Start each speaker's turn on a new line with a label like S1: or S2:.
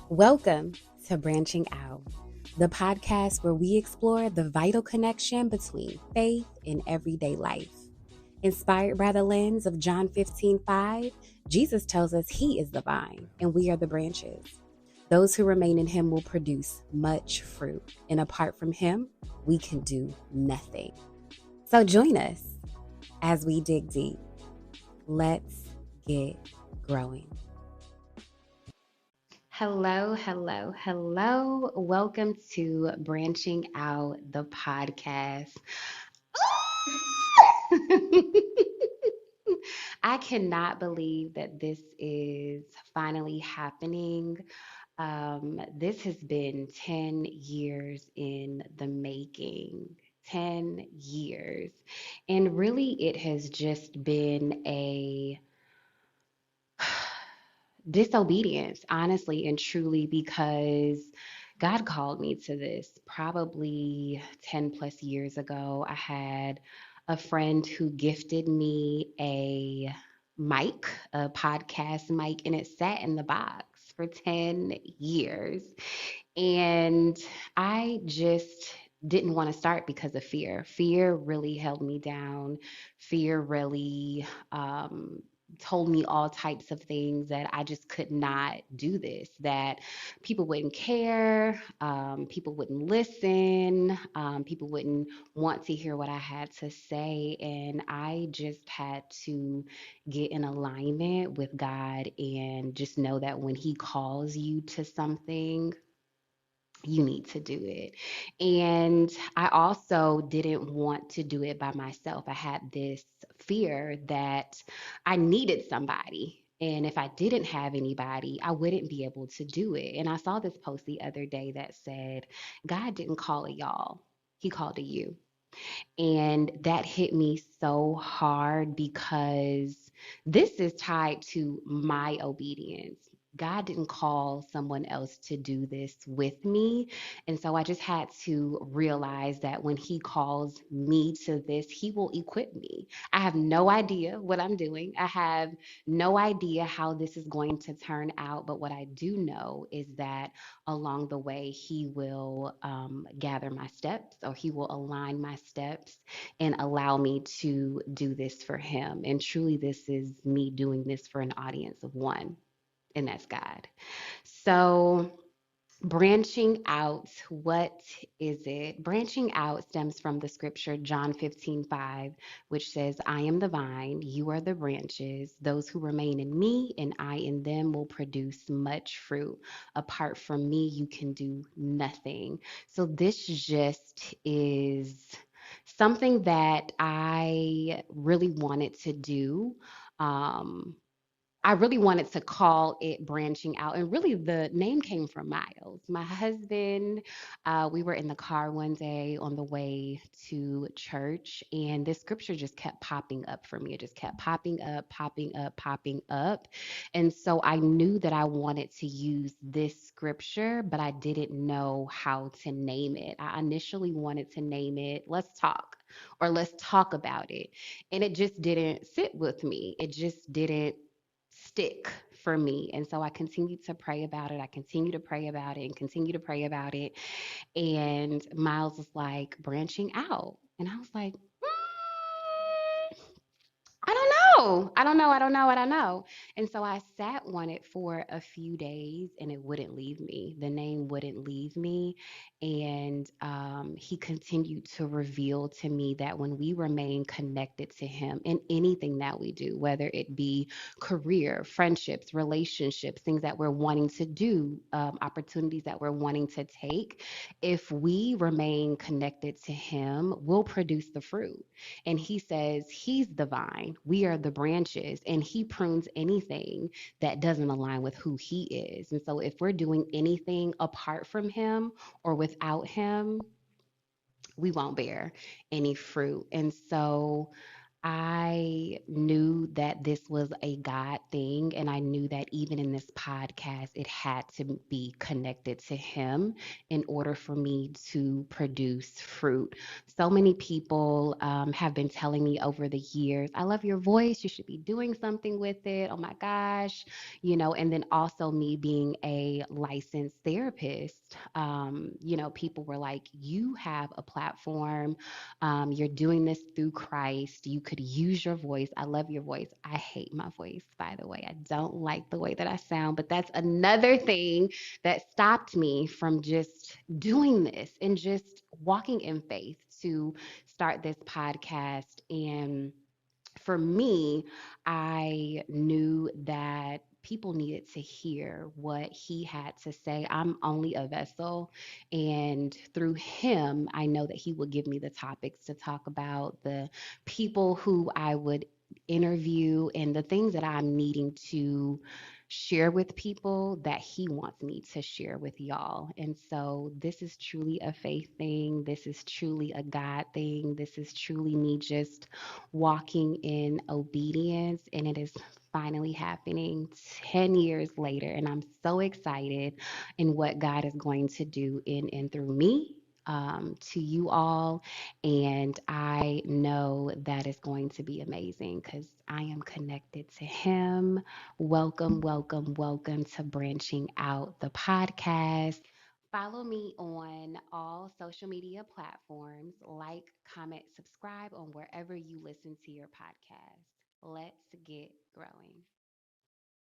S1: Welcome to Branching Out, the podcast where we explore the vital connection between faith and everyday life. Inspired by the lens of John 15:5, Jesus tells us he is the vine and we are the branches. Those who remain in him will produce much fruit, and apart from him, we can do nothing. So join us as we dig deep. Let's get growing. Hello. Welcome to Branching Out, the podcast. I cannot believe that this is finally happening. This has been 10 years in the making. 10 years. And really, it has just been a disobedience, honestly and truly, because God called me to this probably 10 plus years ago. I had a friend who gifted me a mic, a podcast mic, and it sat in the box for 10 years. And I just didn't want to start because of fear. Fear really held me down. Fear really told me all types of things that I just could not do this, that people wouldn't care, people wouldn't listen, people wouldn't want to hear what I had to say. And I just had to get in alignment with God and just know that when He calls you to something, you need to do it. And I also didn't want to do it by myself. I had this fear that I needed somebody. And if I didn't have anybody, I wouldn't be able to do it. And I saw this post the other day that said, God didn't call a y'all, He called a you. And that hit me so hard because this is tied to my obedience. God didn't call someone else to do this with me. And so I just had to realize that when He calls me to this, He will equip me. I have no idea what I'm doing. I have no idea how this is going to turn out. But what I do know is that along the way, He will gather my steps, or He will align my steps and allow me to do this for Him. And truly, this is me doing this for an audience of one, and that's God. So, branching out, what is it? Branching out stems from the scripture John 15:5, which says, I am the vine, you are the branches. Those who remain in me and I in them will produce much fruit. Apart from me, you can do nothing. So this just is something that I really wanted to do. Um, I really wanted to call it branching out. And really, the name came from Miles. My husband, we were in the car one day on the way to church, and this scripture just kept popping up for me. It just kept popping up, popping up, popping up. And so I knew that I wanted to use this scripture, but I didn't know how to name it. I initially wanted to name it, Let's Talk, or Let's Talk About It. And it just didn't sit with me. It just didn't stick for me. And so I continued to pray about it. I continue to pray about it and continue to pray about it. And Miles was like, branching out. And I was like, I don't know. I don't know. And so I sat on it for a few days and it wouldn't leave me. The name wouldn't leave me. And He continued to reveal to me that when we remain connected to Him in anything that we do, whether it be career, friendships, relationships, things that we're wanting to do, opportunities that we're wanting to take, if we remain connected to Him, we'll produce the fruit. And He says He's the vine, we are the branches, and He prunes anything that doesn't align with who He is. And so if we're doing anything apart from Him or without Him, we won't bear any fruit. And so I knew that this was a God thing, and I knew that even in this podcast, it had to be connected to Him in order for me to produce fruit. So many people have been telling me over the years, I love your voice. You should be doing something with it. Oh my gosh. And then also me being a licensed therapist, people were like, you have a platform, you're doing this through Christ. You could use your voice. I love your voice. I hate my voice, by the way. I don't like the way that I sound, but that's another thing that stopped me from just doing this and just walking in faith to start this podcast. And for me, I knew that people needed to hear what he had to say. I'm only a vessel, and through him, I know that he will give me the topics to talk about, the people who I would interview, and the things that I'm needing to share with people that he wants me to share with y'all. And so this is truly a faith thing. This is truly a God thing. This is truly me just walking in obedience, and it is finally happening 10 years later. And I'm so excited in what God is going to do in and through me. To you all, and I know that is going to be amazing because I am connected to Him. Welcome, welcome, welcome to Branching Out the podcast. Follow me on all social media platforms. Like, comment, subscribe on wherever you listen to your podcast. Let's get growing.